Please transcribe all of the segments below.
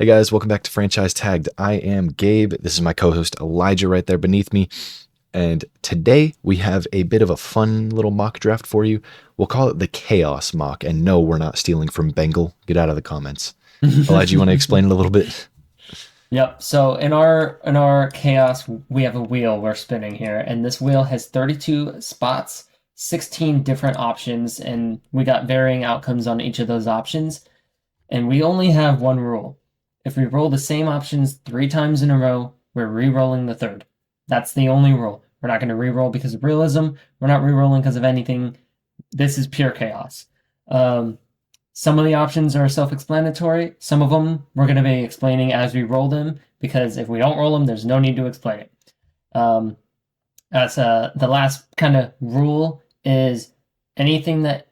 Hey guys, welcome back to Franchise Tagged. I am Gabe. This is my co-host Elijah right there beneath me. And today we have a bit of a fun little mock draft for you. We'll call it the Chaos Mock. And no, we're not stealing from Bengal. Get out of the comments. Elijah, you want to explain it a little bit? Yep. So in our chaos, we have a wheel we're spinning here, and this wheel has 32 spots, 16 different options, and we got varying outcomes on each of those options. And we only have one rule. If we roll the same options 3 times in a row, we're re-rolling the third. That's the only rule. We're not going to re-roll because of realism. We're not re-rolling because of anything. This is pure chaos. Some of the options are self-explanatory. Some of them we're going to be explaining as we roll them, because if we don't roll them, there's no need to explain it. The last kind of rule is anything that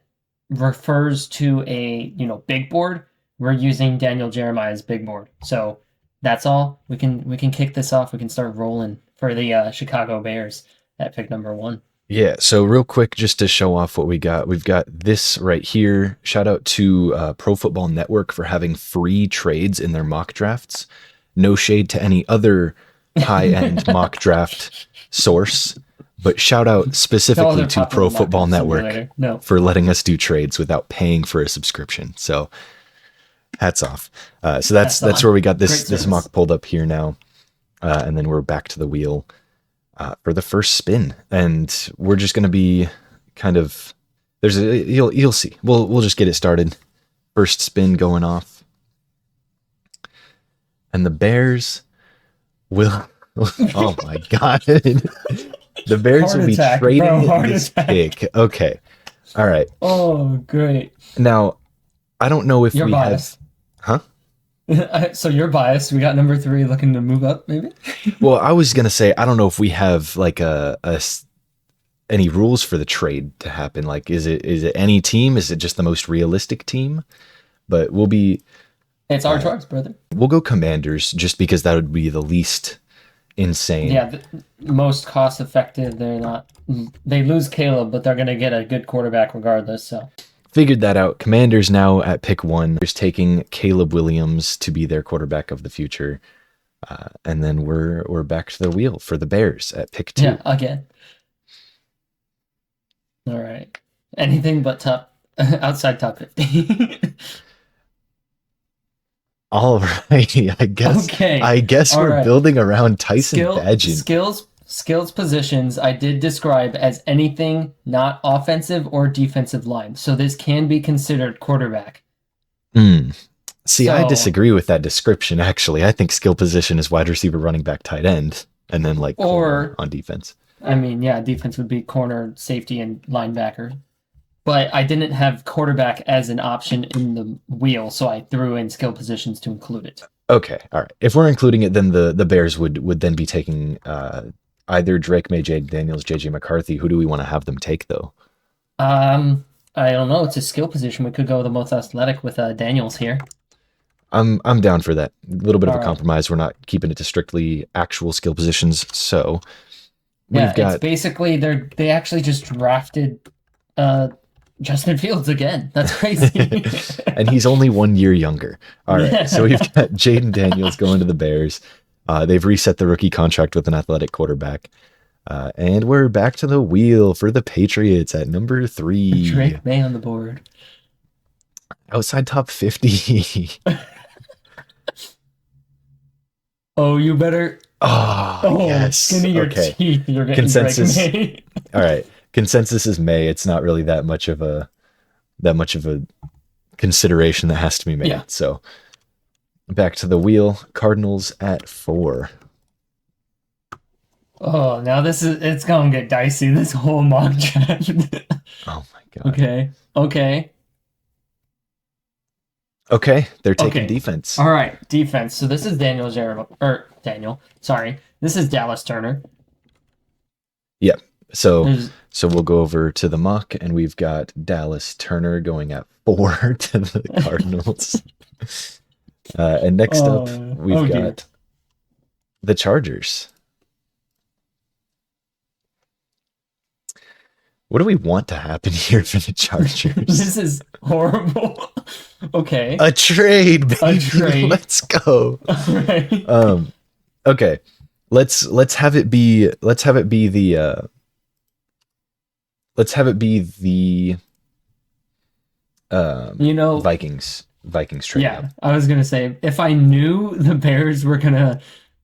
refers to a big board, we're using Daniel Jeremiah's big board. So that's all. We can kick this off. We can start rolling for the Chicago Bears at pick number 1. Yeah, so real quick, just to show off what we got, we've got this right here. Shout out to Pro Football Network for having free trades in their mock drafts. No shade to any other high-end mock draft source, but shout out specifically to Pro Football Network for letting us do trades without paying for a subscription. So hats off. So that's where we got this mock pulled up here now, and then we're back to the wheel for the first spin, and we're just going to be kind of you'll see. We'll just get it started. First spin going off, and the Bears will. Oh my god, the Bears will be trading this pick. Okay, all right. Oh, great. Now, I don't know if You're we biased. Huh? So you're biased. We got number 3 looking to move up, maybe? Well, I was gonna say I don't know if we have like any rules for the trade to happen. Like, is it any team? Is it just the most realistic team? But It's our choice, brother. We'll go Commanders just because that would be the least insane. Yeah, the most cost effective. They lose Caleb, but they're gonna get a good quarterback regardless. So figured that out. Commanders now at pick 1 is taking Caleb Williams to be their quarterback of the future. And then we're back to the wheel for the Bears at pick 2. Yeah, again. All right. Anything but outside top 50. All right. I guess. Okay. I guess All we're right. building around Tyson Bagent. Skills positions I did describe as anything not offensive or defensive line. So this can be considered quarterback. See, I disagree with that description, actually. I think skill position is wide receiver, running back, tight end, and then like corner on defense. I mean, yeah, defense would be corner, safety, and linebacker. But I didn't have quarterback as an option in the wheel, so I threw in skill positions to include it. Okay, all right. If we're including it, then the Bears would then be taking either Drake May, Jade Daniels, JJ McCarthy. Who do we want to have them take, though? I don't know. It's a skill position. We could go the most athletic with Daniels here. I'm down for that. A little bit of a compromise. We're not keeping it to strictly actual skill positions. So it's basically they actually just drafted Justin Fields again. That's crazy. And he's only 1 year younger. All right. So we've got Jaden Daniels going to the Bears. They've reset the rookie contract with an athletic quarterback. And we're back to the wheel for the Patriots at number 3. Drake May on the board. Outside top 50. Oh, you better. Oh, yes. Skinny your teeth. You're getting consensus. Drake May. All right. Consensus is May. It's not really that much of a consideration that has to be made. Yeah. So back to the wheel. Cardinals at 4. Oh, now it's gonna get dicey. This whole mock draft. Oh my god. Okay. They're taking defense. All right, defense. So this is Daniel. Sorry, this is Dallas Turner. Yep. So we'll go over to the mock, and we've got Dallas Turner going at 4 to the Cardinals. And next up, we've got the Chargers. What do we want to happen here for the Chargers? This is horrible. Okay. A trade, A baby. trade. Let's go. Alright. Um, okay. Let's have it be the let's have it be the You know, Vikings trading up. yeah, I was gonna say if I knew the Bears were gonna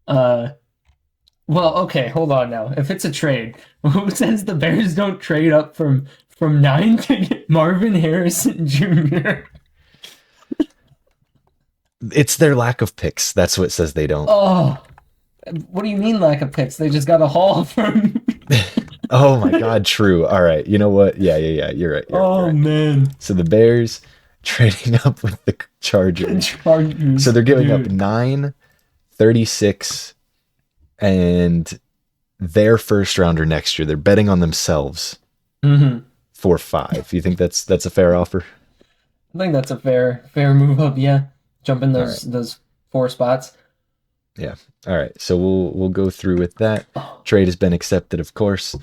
uh well, okay, hold on now. If it's a trade, who says the Bears don't trade up from 9 to get Marvin Harrison Jr.? It's their lack of picks. That's what says they don't. Oh, what do you mean lack of picks? They just got a haul from Oh my God, true. All right. You know what? Yeah. You're right. You're Oh right. man. So the Bears trading up with the The Chargers. So Chargers, they're giving up dude. 9, 36, and their first rounder next year. They're betting on themselves Hmm. for 5. You think that's a fair offer? I think that's a fair move up, yeah. Jump in All right. those 4 spots. Yeah. All right. So we'll go through with that. Oh, Trade has been accepted, of course.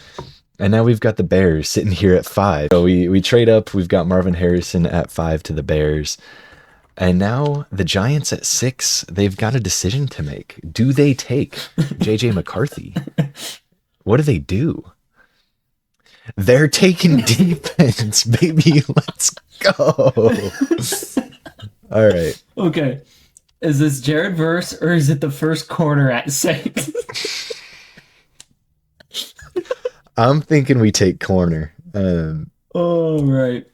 And now we've got the Bears sitting here at 5. So we trade up. We've got Marvin Harrison at 5 to the Bears. And now the Giants at 6. They've got a decision to make. Do they take JJ McCarthy? What do they do? They're taking defense, baby. Let's go. All right. okay. Is this Jared Verse or is it the first corner at 6? I'm thinking we take corner. Oh, right.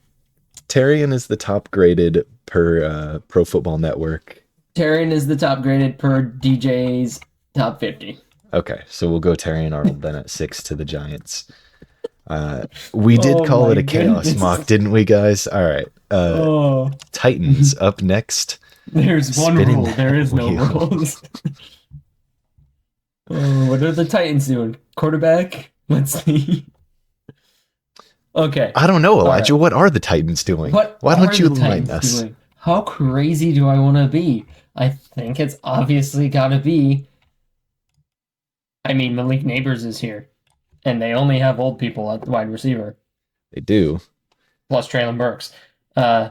Terrian is the top graded per Pro Football Network. Taryn is the top graded per DJ's top 50. Okay, so we'll go Terrian Arnold then at 6 to the Giants. We did Oh call my it a chaos goodness. mock, didn't we, guys? All right. Oh, Titans up next. there's one Spinning rule. that There is no wheel. rules. Oh, what are the Titans doing? Quarterback? Let's see. Okay. I don't know, All Elijah. right. What are the Titans doing? What Why are don't you the enlighten Titans us? doing? How crazy do I want to be? I think it's obviously got to be. I mean, Malik Neighbors is here, and they only have old people at wide receiver, They do. plus Traylon Burks. Uh,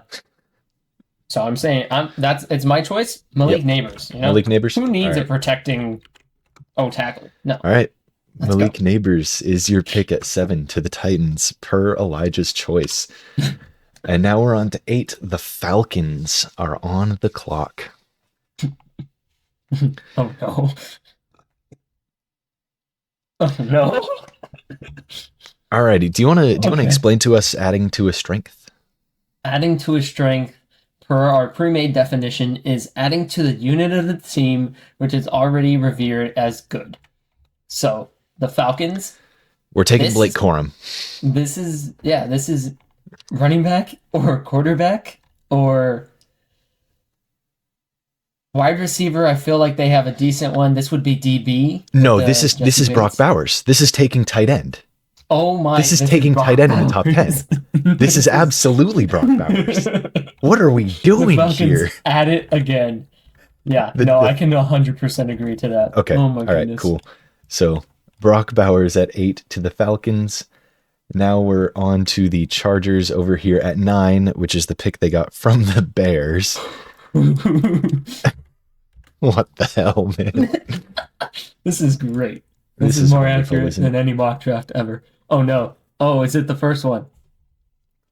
so I'm saying it's my choice. Malik Yep. Neighbors. You know, Malik Neighbors. who needs All a right. protecting tackle? No, All right. let's Malik go. Neighbors is your pick at 7 to the Titans per Elijah's choice. And now we're on to 8. The Falcons are on the clock. Oh no. Oh no. Alrighty. Do you wanna Okay. explain to us adding to a strength? Adding to a strength, per our pre-made definition, is adding to the unit of the team which is already revered as good. So the Falcons, We're taking This- Blake Corum. this is running back or quarterback or wide receiver. I feel like they have a decent one. This would be DB. No, with, this is Jesse Brock Bates. Bowers. This is taking tight end. Oh my! This is taking Brock tight end in the top 10. Bowers. This is absolutely Brock Bowers. What are we The doing Falcons here? at it again. Yeah, The- no, the- I can 100% agree to that. Okay. Oh my All right, goodness. cool. So Brock Bowers at 8 to the Falcons. Now we're on to the Chargers over here at 9, which is the pick they got from the Bears. What the hell, man? This is great. This This is is more wonderful, accurate isn't than it? any mock draft ever. Oh no. Oh, is it the first one?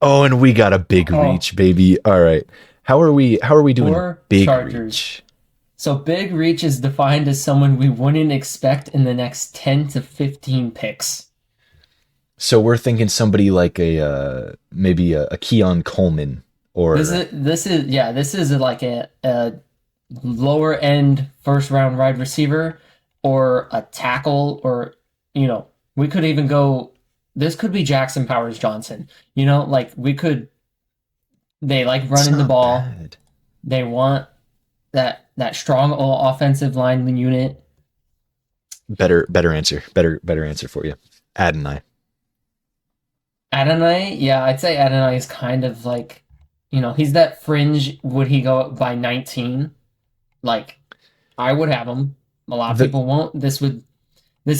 Oh, and we got a big Oh. reach, baby. All right. How are we doing Or big Chargers. reach? So big reach is defined as someone we wouldn't expect in the next 10 to 15 picks. So we're thinking somebody like maybe a Keon Coleman or This is like a lower end first round wide receiver or a tackle, or we could even go, this could be Jackson Powers Johnson. Like they like It's running the not ball. bad. They want that strong offensive line unit. Better answer for you. Adonai. Adonai, yeah, I'd say Adonai is kind of like, he's that fringe. Would he go up by 19? Like, I would have him. A lot of The- people won't. This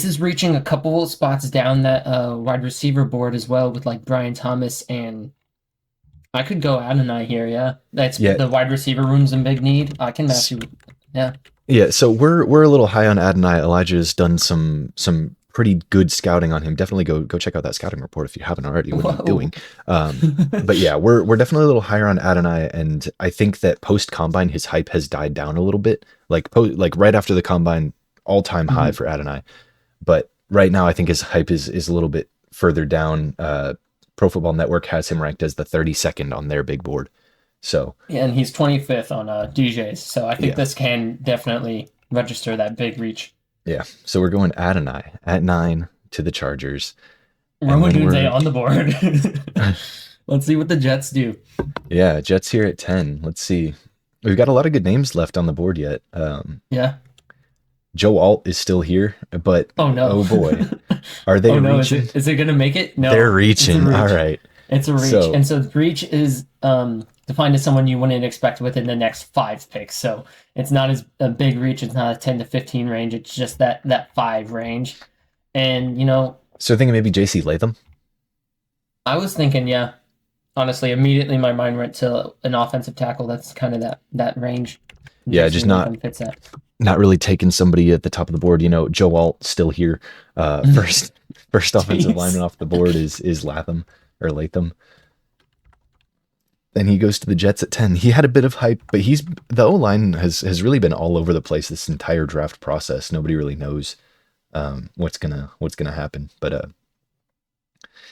is reaching a couple of spots down that wide receiver board as well, with like Brian Thomas and I could go Adonai here. Yeah, that's Yeah. the wide receiver room's in big need. I can match you. Yeah. Yeah, so we're a little high on Adonai. Elijah's done some pretty good scouting on him. Definitely go check out that scouting report if you haven't already. What are you Whoa. doing? But yeah, we're definitely a little higher on Adonai, and I think that post combine his hype has died down a little bit. Like right after the combine, all time high Mhm. for Adonai. But right now, I think his hype is a little bit further down. Pro Football Network has him ranked as the 32nd on their big board. So Yeah, and he's 25th on DJs, so I think yeah, this can definitely register that big reach. yeah. So we're going Adonai at 9 to the Chargers. And Roman then Dunze we're on the board. Let's see what the Jets do. yeah, Jets here at 10. Let's see. We've got a lot of good names left on the board yet. Yeah. Joe Alt is still here, but Oh no. oh boy, are they Oh no, reaching? is it gonna make it? No. They're It's a reaching. reach. All right. It's a reach. So And so reach is defined as someone you wouldn't expect within the next 5 picks. So it's not as a big reach, it's not a 10 to 15 range, it's just that 5 range. And thinking maybe JC Latham. I was thinking, yeah, honestly, immediately my mind went to an offensive tackle. That's kind of that range. Yeah, Jason just not Latham fits that. not really taking somebody at the top of the board. Joe Alt still here. First offensive Jeez. lineman off the board is Latham or Latham. Then he goes to the Jets at 10. He had a bit of hype, but the O-line has really been all over the place this entire draft process. Nobody really knows what's gonna happen. But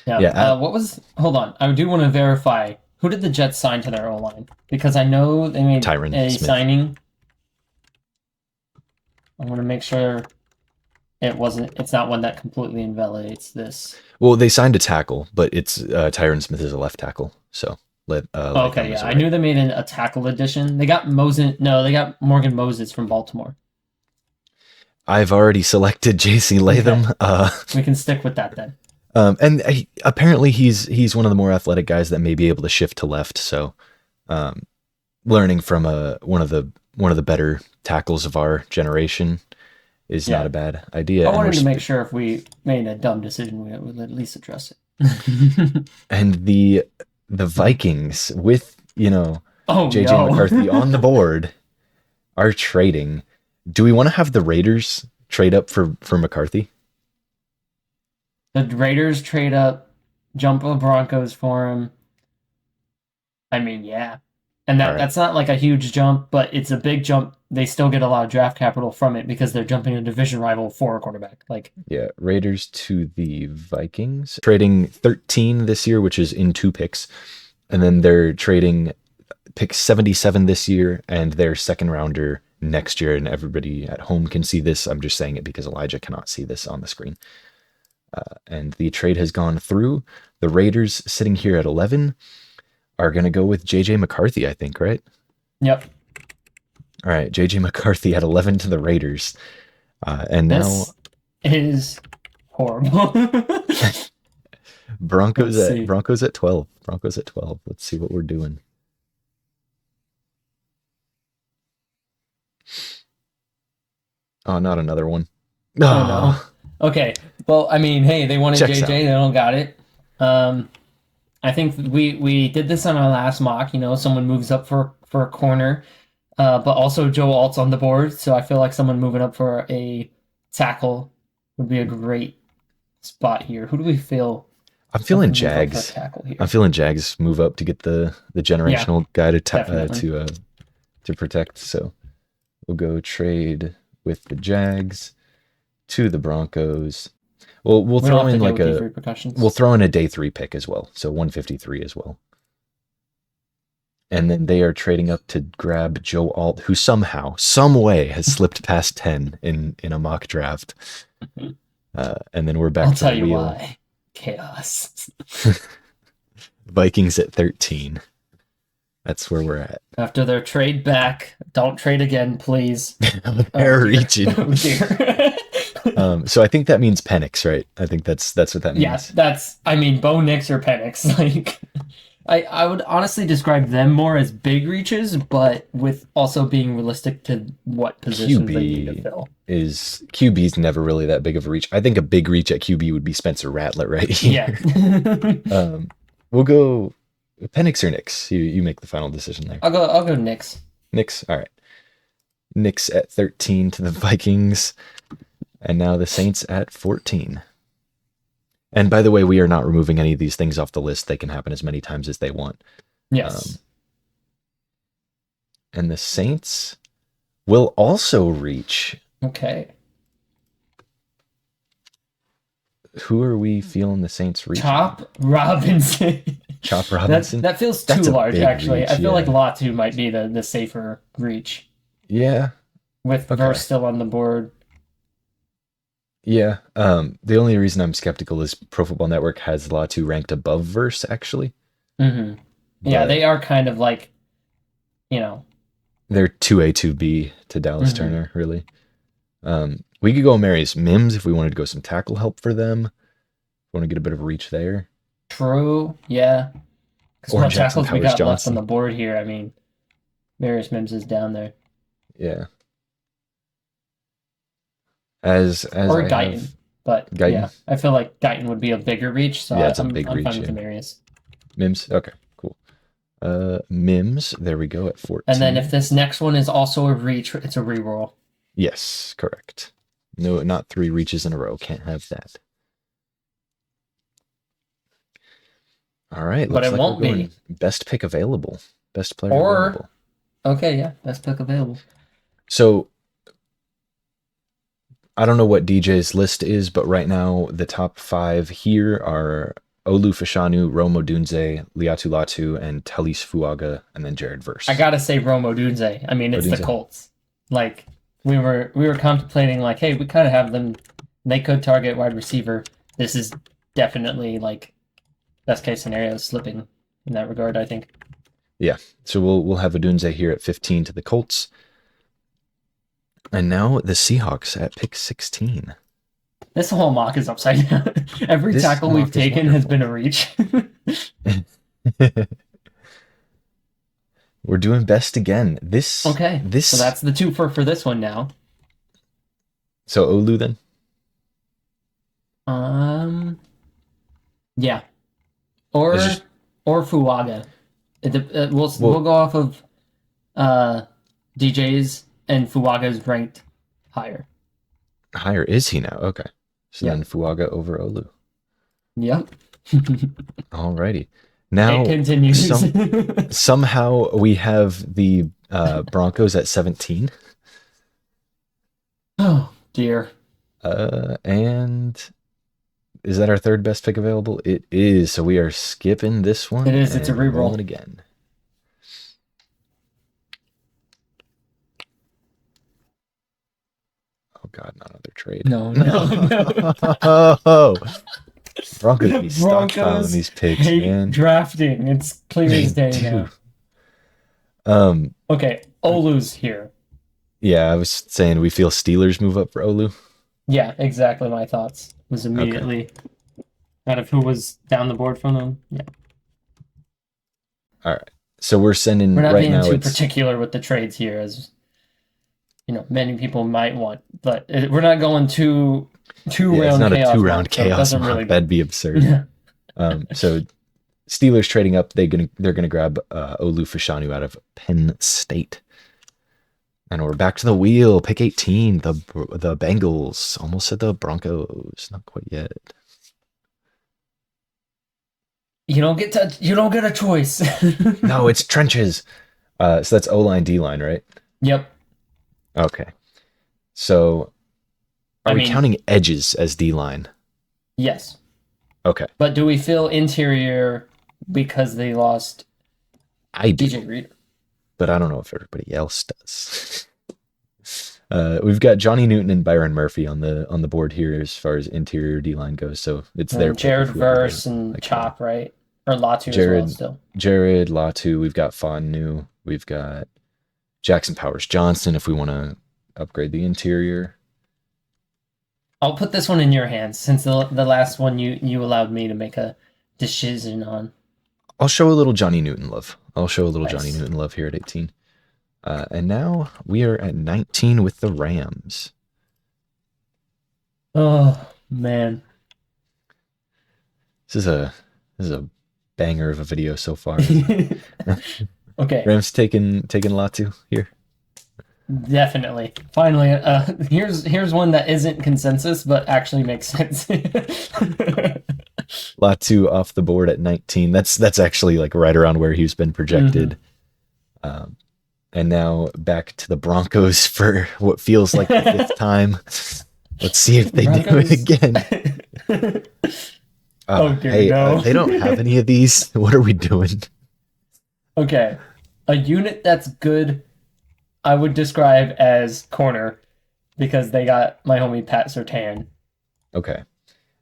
Yeah. yeah, Hold on. I do want to verify who did the Jets sign to their O line, because I know they made Tyron a Smith. signing. I want to make sure it's not one that completely invalidates this. Well, they signed a tackle, but it's Tyron Smith is a left tackle. So Okay, yeah, I knew they made a tackle addition. They got they got Morgan Moses from Baltimore. I've already selected JC Latham. Okay. We can stick with that then. And apparently he's one of the more athletic guys that may be able to shift to left. So, learning from one of the better tackles of our generation is not a bad idea. I wanted to make sure if we made a dumb decision, we would at least address it. And the Vikings with JJ McCarthy on the board are trading. Do we want to have the Raiders trade up for McCarthy? The Raiders trade up, jump the Broncos for him. I mean, yeah. And that's not like a huge jump, but it's a big jump. They still get a lot of draft capital from it because they're jumping a division rival for a quarterback. Yeah, Raiders to the Vikings. Trading 13 this year, which is in 2 picks. And then they're trading pick 77 this year and their second rounder next year. And everybody at home can see this. I'm just saying it because Elijah cannot see this on the screen. And the trade has gone through. The Raiders sitting here at 11 are going to go with JJ McCarthy, I think, right? Yep. All right, JJ McCarthy at 11 to the Raiders. And this is horrible. Broncos at 12. Broncos at 12. Let's see what we're doing. Oh, not another one. Oh no. Okay. Well, I mean, hey, they wanted Checks JJ, out. they don't got it. I think we did this on our last mock. Someone moves up for a corner, but also Joe Alt's on the board, so I feel like someone moving up for a tackle would be a great spot here. Who do we feel? I'm feeling Jags. I'm feeling Jags move up to get the generational guy to protect. So we'll go trade with the Jags to the Broncos. Well, we'll throw in a day 3 pick as well. So 153 as well. And then they are trading up to grab Joe Alt, who somehow, some way has slipped past 10 in a mock draft. And then we're back I'll to tell the you wheel. why. Chaos. Vikings at 13. That's where we're at. After their trade back, don't trade again, please. They're reaching. Oh, dear. So I think that means Penix, right? I think that's what that means. Yeah, Bo Nix or Penix. I would honestly describe them more as big reaches, but with also being realistic to what positions they need to fill. QB's never really that big of a reach. I think a big reach at QB would be Spencer Rattler right here. Yeah. We'll go Penix or Knicks? You make the final decision there. I'll go Knicks. Knicks. All right. Knicks at 13 to the Vikings, and now the Saints at 14. And by the way, we are not removing any of these things off the list. They can happen as many times as they want. Yes. And the Saints will also reach. Okay. Who are we feeling the Saints reaching? Chop Robinson. Chop Robinson? That feels too That's a large, big actually. reach, I feel yeah. like Latu might be the safer reach Yeah. with Okay. Verse still on the board. Yeah. The only reason I'm skeptical is Pro Football Network has Latu ranked above Verse, actually. Mm-hmm. Yeah, But they are kind of like, you know. they're 2A, 2B to Dallas Mhm. Turner, really. We could go Marius Mims if we wanted to go some tackle help for them. Want to get a bit of reach there. True, yeah. Because Or what Jackson tackles we Powers got left on Johnson. the board here? I mean, Marius Mims is down there. Yeah. As Or I Guyton. have But Guyton? yeah, I feel like Guyton would be a bigger reach, so Yeah, it's a I'm big fine reach, with the yeah. Marius. Mims. Okay, cool. Mims, there we go at 14. And then if this next one is also a reach, it's a reroll. Yes, correct. No, not 3 reaches in a row. Can't have that. All right, But looks it like won't we're going be. best pick available. Best player Or- available. Okay, yeah, best pick available. So I don't know what DJ's list is, but right now the top 5 here are Olu Fashanu, Romo Dunze, Liatu Latu, and Talis Fuaga, and then Jared Verse. I gotta say Romo Dunze. I mean, it's the Odunze. Colts. Like we were contemplating, like, hey, we kind of have them. They could target wide receiver. This is definitely like best case scenario slipping in that regard. I think. So we'll have Odunze here at 15 to the Colts. And now the Seahawks at pick 16. This whole mock is upside down. Every This tackle mock we've is taken has wonderful. been a reach. We're doing best again. Okay, This. so that's the 2 for this one now. So Olu then. Yeah, or It's just- Fuaga. We'll go off of DJ's, and Fuaga's ranked higher. Higher is he now? Okay. So Yeah. then Fuaga over Olu. Yep. Alrighty. Now It continues. somehow we have the Broncos at 17. Oh dear. And is that our third best pick available? It is. So we are skipping this one. It is. It's a and reroll. rolling again. Oh God, not another trade. No. Oh, Broncos be Broncos stockpiling these picks, Hate man. drafting. It's clear as day do. now. Okay, Olu's here. Yeah, I was saying we feel Steelers move up for Olu. Yeah, exactly. My thoughts was immediately out of who was down the board from them. Yeah, All right. So we're sending we're not right being now. too It's particular with the trades here, as you know, many people might want, but we're not going two round. it's not chaos a 2-round mock, so it chaos doesn't mock. really. That'd be absurd. So Steelers trading up. They're gonna grab Olu Fashanu out of Penn State. And we're back to the wheel. Pick 18. The Bengals. Almost said the Broncos. Not quite yet. You don't get a choice. No, it's trenches. So that's O-line, D-line, right? Yep. Okay. So are I we mean- counting edges as D-line? Yes. Okay. But do we feel interior because they lost I do, DJ Reader? but I don't know if everybody else does. We've got Johnny Newton and Byron Murphy on the board here as far as interior D-line goes. So it's their And Jared pick if whoever Verse they and like. Chop, right? Or Latu as Jared- well still. Jared, Latu, we've got Fonu, we've got Jackson Powers Johnson if we want to upgrade the interior. I'll put this one in your hands since the last one you allowed me to make a decision on. I'll show a little Johnny Newton love. Johnny Nice. Newton love here at 18. And now we are at 19 with the Rams. Oh man. This is a banger of a video so far. Isn't it? Okay, Rams taking Latu here. definitely. Finally, here's one that isn't consensus, but actually makes sense. Latu off the board at 19. That's actually like right around where he's been projected. And now back to the Broncos for what feels like the fifth time. Let's see if they do it again. Oh dear, Hey, no. they don't have any of these. What are we doing? Okay, a unit that's good, I would describe as corner, because they got my homie Pat Surtain. Okay,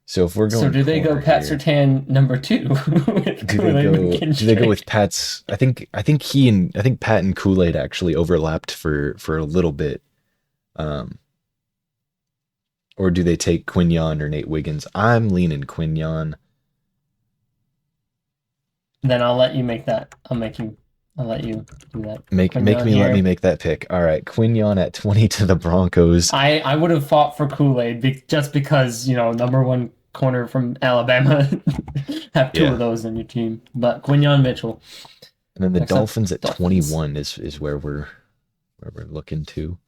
so if we're going, So do they go corner Pat here, Surtain number 2? do they go with Pat's? I think Pat and Kool-Aid actually overlapped for a little bit. Or do they take Quignon or Nate Wiggins? I'm leaning Quignon. Then I'll let you make that. I'll let you do that. Let me make that pick. All right, Quignon at 20 to the Broncos. I would have fought for Kool-Aid just because, number one corner from Alabama have two of those on your team. But Quignon Mitchell. And then the Dolphins at 21 is where we're looking to.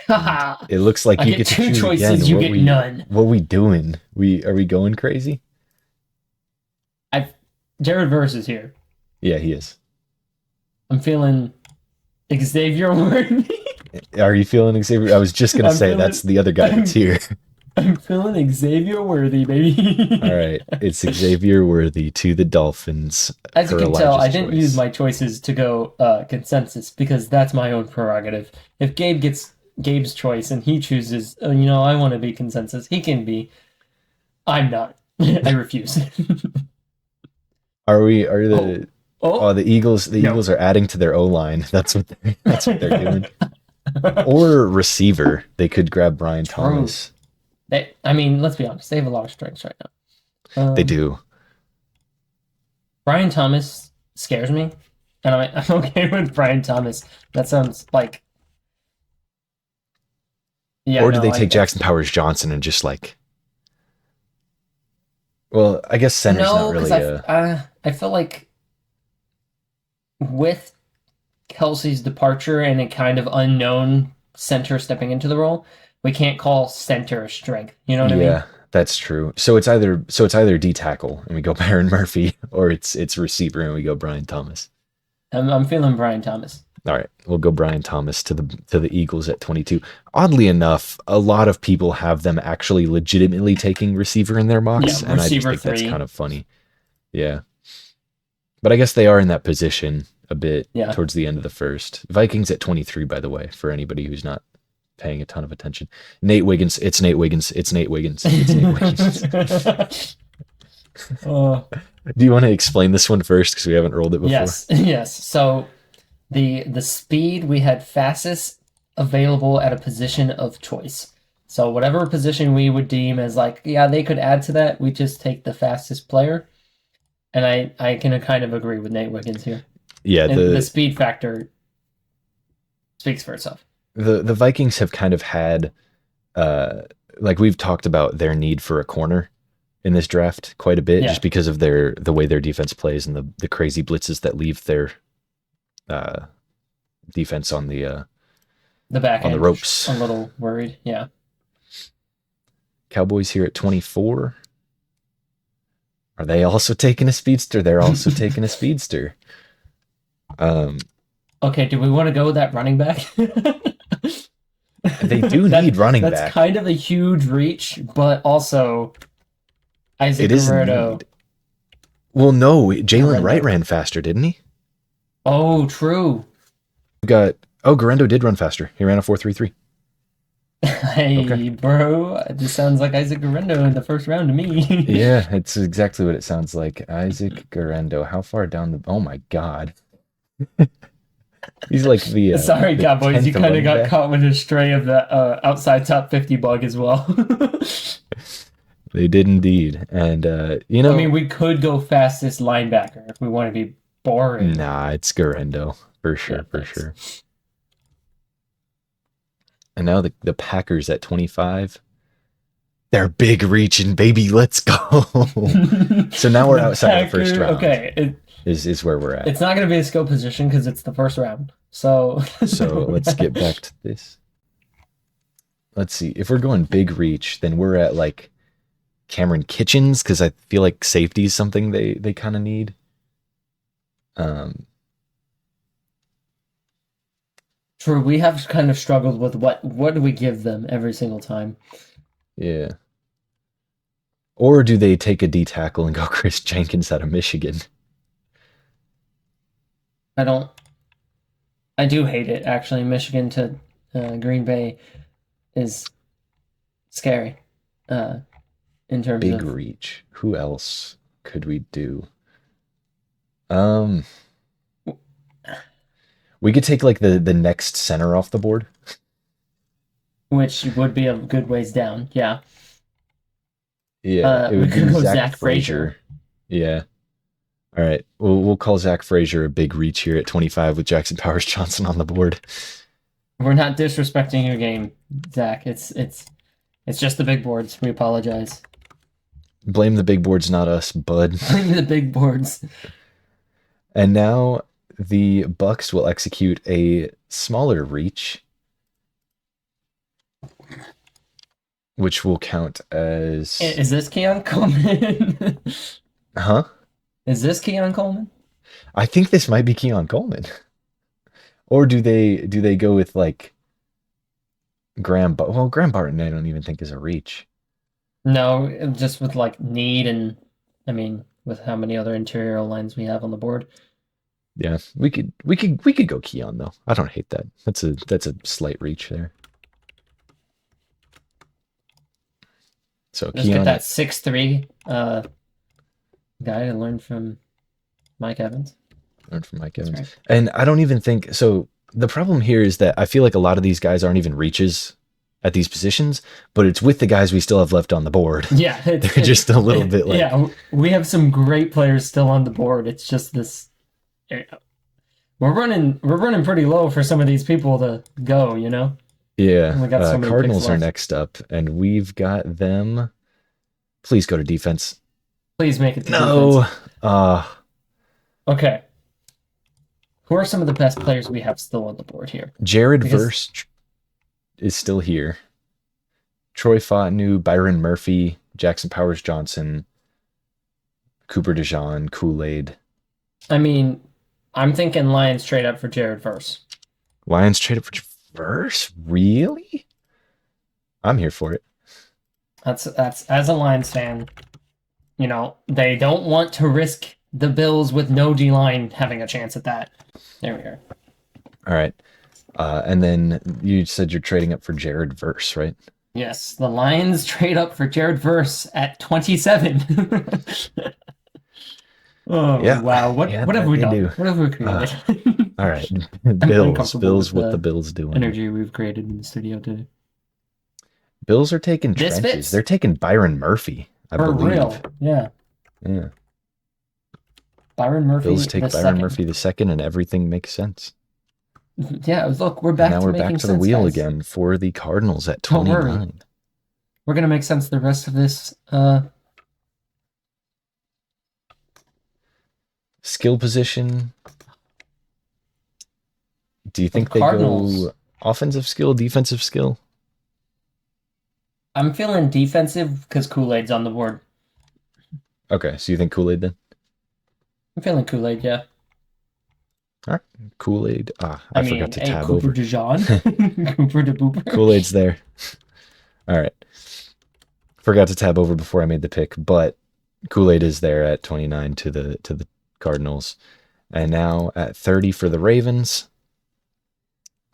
It looks like you get to choose choices, again. you get none. What we doing? Are we going crazy? Jared Verse is here. Yeah, he is. I'm feeling Xavier Worthy. Are you feeling Xavier? I was just gonna say that's the other guy that's here. I'm feeling Xavier Worthy, baby. All right, it's Xavier Worthy to the Dolphins. As you can tell, I didn't use my choices to go consensus because that's my own prerogative. If Gabe gets Gabe's choice and he chooses, I want to be consensus, he can be. I'm not. I refuse. The Eagles? The Eagles are adding to their O-line. That's what they're doing. Or receiver, they could grab Brian Thomas. Let's be honest, they have a lot of strengths right now. They do. Brian Thomas scares me, and I'm okay with Brian Thomas. That sounds like. Yeah. Or do they take Jackson Powers Johnson and just like? Well, I guess center's not really. I feel like with Kelsey's departure and a kind of unknown center stepping into the role, we can't call center strength. You know what I mean? Yeah, that's true. So it's either D tackle and we go Byron Murphy, or it's receiver and we go Brian Thomas. I'm feeling Brian Thomas. All right, we'll go Brian Thomas to the Eagles at 22. Oddly enough, a lot of people have them actually legitimately taking receiver in their mocks, and I just think that's kind of funny. Yeah. But I guess they are in that position a bit towards the end of the first. Vikings at 23, by the way, for anybody who's not paying a ton of attention. Nate Wiggins. It's Nate Wiggins. It's Nate Wiggins. It's Nate Wiggins. Do you want to explain this one first because we haven't rolled it before? Yes. So the speed, we had fastest available at a position of choice. So whatever position we would deem as they could add to that, we just take the fastest player. And I can kind of agree with Nate Wiggins here. Yeah, the speed factor speaks for itself. The Vikings have kind of had, we've talked about their need for a corner in this draft quite a bit, just because of the way their defense plays and the crazy blitzes that leave their defense on the back end, on the ropes. A little worried, yeah. Cowboys here at 24. Are they also taking a speedster? They're also taking a speedster. Okay, do we want to go with that running back? They do need running back. That's kind of a huge reach, but also Isaac Guerrero. Well, no, Jalen Wright ran faster, didn't he? Oh, true. Guerrero did run faster. He ran a 4.33. Hey, bro, this sounds like Isaac Guerrero in the first round to me. Yeah, it's exactly what it sounds like. Isaac Guerrero. How far down oh my God. He's like the sorry, Cowboys, you kind of got caught with a stray of the outside top 50 bug as well. They did indeed. And we could go fastest linebacker if we want to be boring. Nah, it's Guerrero for sure, sure. And now the Packers at 25. They're big reaching, baby. Let's go. So now we're The outside of the first backer, round. okay. Is where we're at. It's not going to be a skill position because it's the first round. So So let's get back to this. Let's see. If we're going big reach, then we're at like Cameron Kitchens because I feel like safety is something they kind of need. Um, true. We have kind of struggled with what do we give them every single time. yeah. Or do they take a D tackle and go Chris Jenkins out of Michigan? I don't. I do hate it actually. Michigan to Green Bay is scary. In terms Big of reach. Who else could we do? Um, we could take like the next center off the board. which would be a good ways down. Yeah. Yeah, it We would could be go Zach Zach Frazier. Frazier. Yeah. All right. We'll call Zach Frazier a big reach here at 25 with Jackson Powers Johnson on the board. We're not disrespecting your game, Zach. It's just the big boards. We apologize. Blame the big boards, not us, bud. Blame the big boards. And now the Bucks will execute a smaller reach, which will count as. Is this Keon Coleman? Huh? Is this Keon Coleman? I think this might be Keon Coleman. Or do they go with like Graham Barton I don't even think is a reach. No, just with like need and I mean with how many other interior lines we have on the board. Yeah, we could go Keon though. I don't hate that. That's a slight reach there. So Let's Keon get that 6'3" guy to learn from Mike Evans. learned from Mike That's Evans. right. And I don't even think so. The problem here is that I feel like a lot of these guys aren't even reaches at these positions, but it's with the guys we still have left on the board. Yeah, They're just a little bit like yeah. We have some great players still on the board. It's just this. We're running pretty low for some of these people to go. You know. yeah. We got so many Cardinals picks are left. next up, and we've got them. Please go to defense. Please make it to No. defense. Okay. Who are some of the best players we have still on the board here? Jared Because- Verse is still here. Troy Fontenot, Byron Murphy, Jackson Powers Johnson, Cooper DeJean, Kool-Aid. I mean, I'm thinking Lions trade up for Jared Verse. Lions traded for Verse? Really? I'm here for it. That's as a Lions fan, you know, they don't want to risk the Bills with no D line having a chance at that. There we go. All right. And then you said you're trading up for Jared Verse, right? Yes, the Lions trade up for Jared Verse at 27. Oh Yeah. wow! What Yeah, have we they done? do. What have we created? All right. uncomfortable Bills, with what the the Bills doing? Energy we've created in the studio today. Bills are taking This trenches. fits. They're taking Byron Murphy, I For believe. real, yeah. Yeah. Byron Murphy. Bills take the Byron second. Murphy the second, and everything makes sense. Yeah, look, we're And back now to we're making back to sense, the wheel guys. again for the Cardinals at Don't worry. 29. We're gonna make sense the rest of this. Skill position. Do you think they Cardinals. go offensive skill, defensive skill? I'm feeling defensive because Kool-Aid's on the board. Okay, so you think Kool-Aid then? I'm feeling Kool-Aid, yeah. All right, Kool-Aid. I forgot to hey, tab Cooper over. DeJean. Cooper de Booper. Kool-Aid's there. All right. Forgot to tab over before I made the pick, but Kool-Aid is there at 29 to the Cardinals. And now at 30 for the Ravens.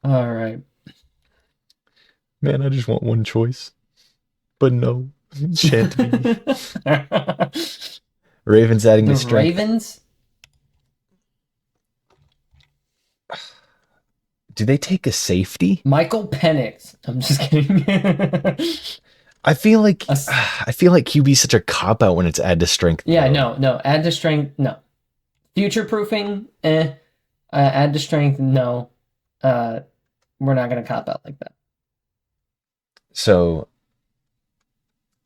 All right. Man, I just want one choice. But no, it shan't be. Ravens adding the The strength. Ravens? Do they take a safety? Michael Penix. I'm just kidding. I feel like A s- QB is such a cop out when it's add to strength. Yeah, though. no. Add to strength, no. Future proofing, add to strength, no. We're not gonna cop out like that. So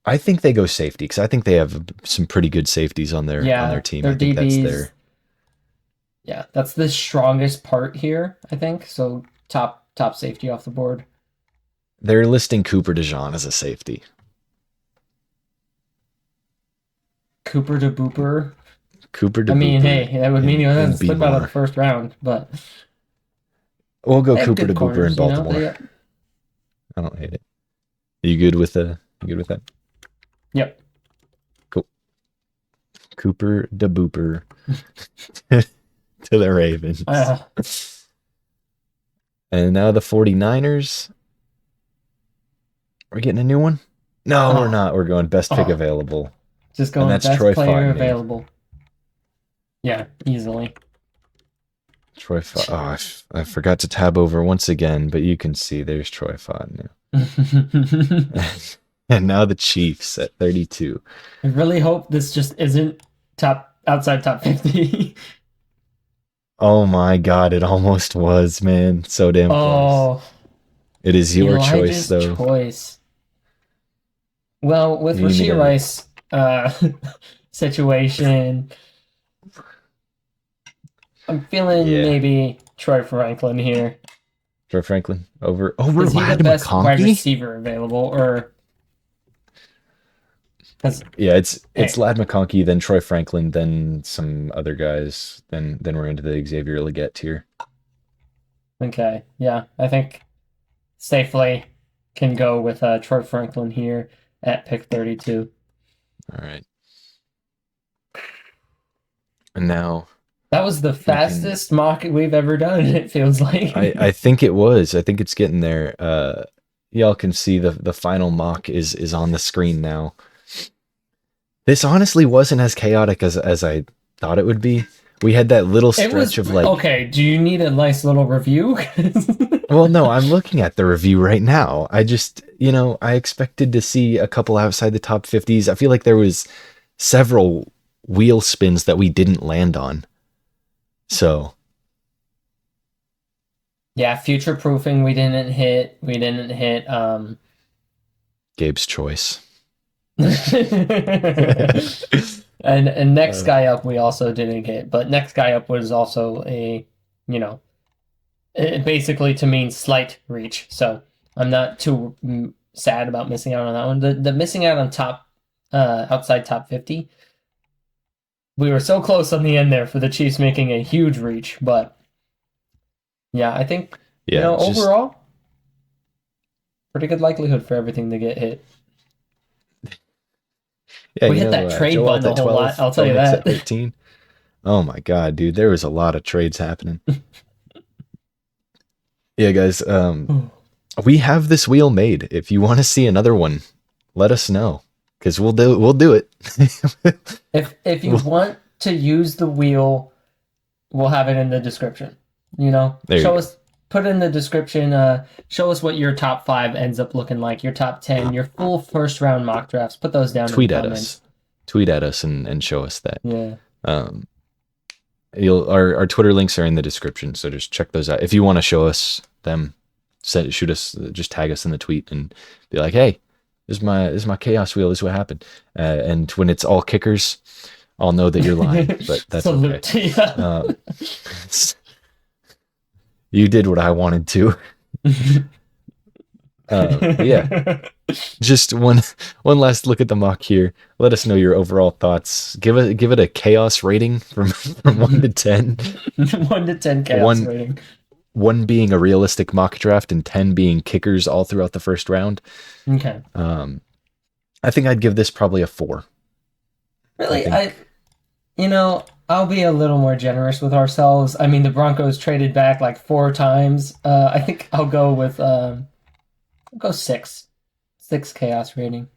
I think they go safety because I think they have some pretty good safeties on their Yeah, team. their I think that's DBs. their Yeah, that's the strongest part here, I think. So top safety off the board. they're listing Cooper DeJean as a safety. Cooper to Booper. Cooper I mean, DeBooper hey, that would mean you have in to slip out of the B-more. first round, but We'll go they have Cooper good DeBooper in corners, you know. Baltimore. They got, I don't hate it. You good with the? You good with that? yep. Cool. Cooper DeBooper to the Ravens. And now the 49ers. We're getting a new one? No, we're not. We're going best pick Oh. available. Just And going that's best Troy player Fautany. available. Yeah, easily. Troy Fautany. Oh, I forgot to tab over once again, but you can see there's Troy Fautany. And now the Chiefs at 32. I really hope this just isn't outside top 50. Oh my God, it almost was, man. So damn close. Oh, It is your choice, Elijah's though. choice. Well, with You need Rashid a- Rice situation, I'm feeling Yeah. maybe Troy Franklin here. Troy Franklin over Is he the Lad best wide McConkey? receiver available, or because Yeah, it's Hey. Lad McConkey, then Troy Franklin, then some other guys. Then we're into the Xavier Legette tier. okay, yeah, I think safely can go with Troy Franklin here at pick 32. All right. And now That was the fastest mock we've ever done, it feels like. I think it was. I think it's getting there. Y'all can see the final mock is on the screen now. This honestly wasn't as chaotic as I thought it would be. We had that little stretch of like, okay, do you need a nice little review? well, no, I'm looking at the review right now. I just, I expected to see a couple outside the top 50s. I feel like there was several wheel spins that we didn't land on. So, yeah, future proofing we didn't hit. Gabe's choice. and next guy up we also didn't get, but next guy up was also it basically to mean slight reach, so I'm not too sad about missing out on that one. The missing out on outside top 50, we were so close on the end there for the Chiefs making a huge reach, but yeah, I think overall pretty good likelihood for everything to get hit. Yeah, we hit that trade Joel bundle a whole lot, I'll tell you that. 13. Oh my God, dude, there was a lot of trades happening. Yeah, guys, we have this wheel made. If you want to see another one, let us know, because we'll do it. If you want to use the wheel, we'll have it in the description. Show us. Put in the description, show us what your top 5 ends up looking like, your top 10, your full first round mock drafts. Put those down in the comments. Tweet at us and show us that. Yeah. Our Twitter links are in the description, so just check those out. If you want to show us them, shoot us, just tag us in the tweet and be like, hey, this is my chaos wheel, this is what happened. And when it's all kickers, I'll know that you're lying, but that's Salute. okay. Yeah. You did what I wanted to. Yeah. Just one last look at the mock here. Let us know your overall thoughts. Give it a chaos rating from 1 to 10. 1 to 10 chaos rating. 1 being a realistic mock draft and 10 being kickers all throughout the first round. Okay. I think I'd give this probably a 4. Really? I'll be a little more generous with ourselves. I mean, the Broncos traded back like 4 times. I think I'll go with I'll go 6. 6 chaos rating.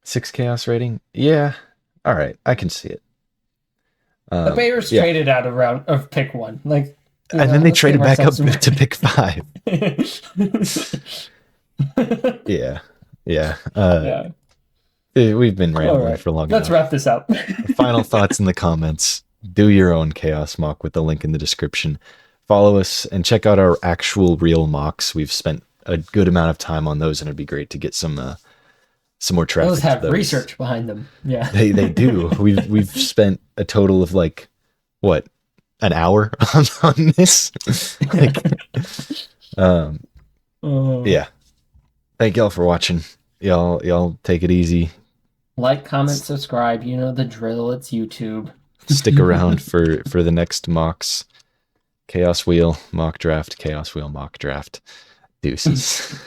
6 chaos rating? Yeah. All right. I can see it. The Bears traded out of pick 1. Like, and then they traded back up to pick 5. Yeah. Yeah. We've been rambling for long enough. Let's wrap this up. Final thoughts in the comments. Do your own chaos mock with the link in the description. Follow us and check out our actual real mocks. We've spent a good amount of time on those, and it'd be great to get some some more Those traffic to have those. research behind them. Yeah. They do. We've spent a total of like what, an hour on this. Like, um, Oh. yeah. Thank y'all for watching. Y'all take it easy. Like, comment, subscribe. You know the drill. It's YouTube. Stick around for the next mocks. Chaos Wheel mock draft. Chaos Wheel mock draft. Deuces.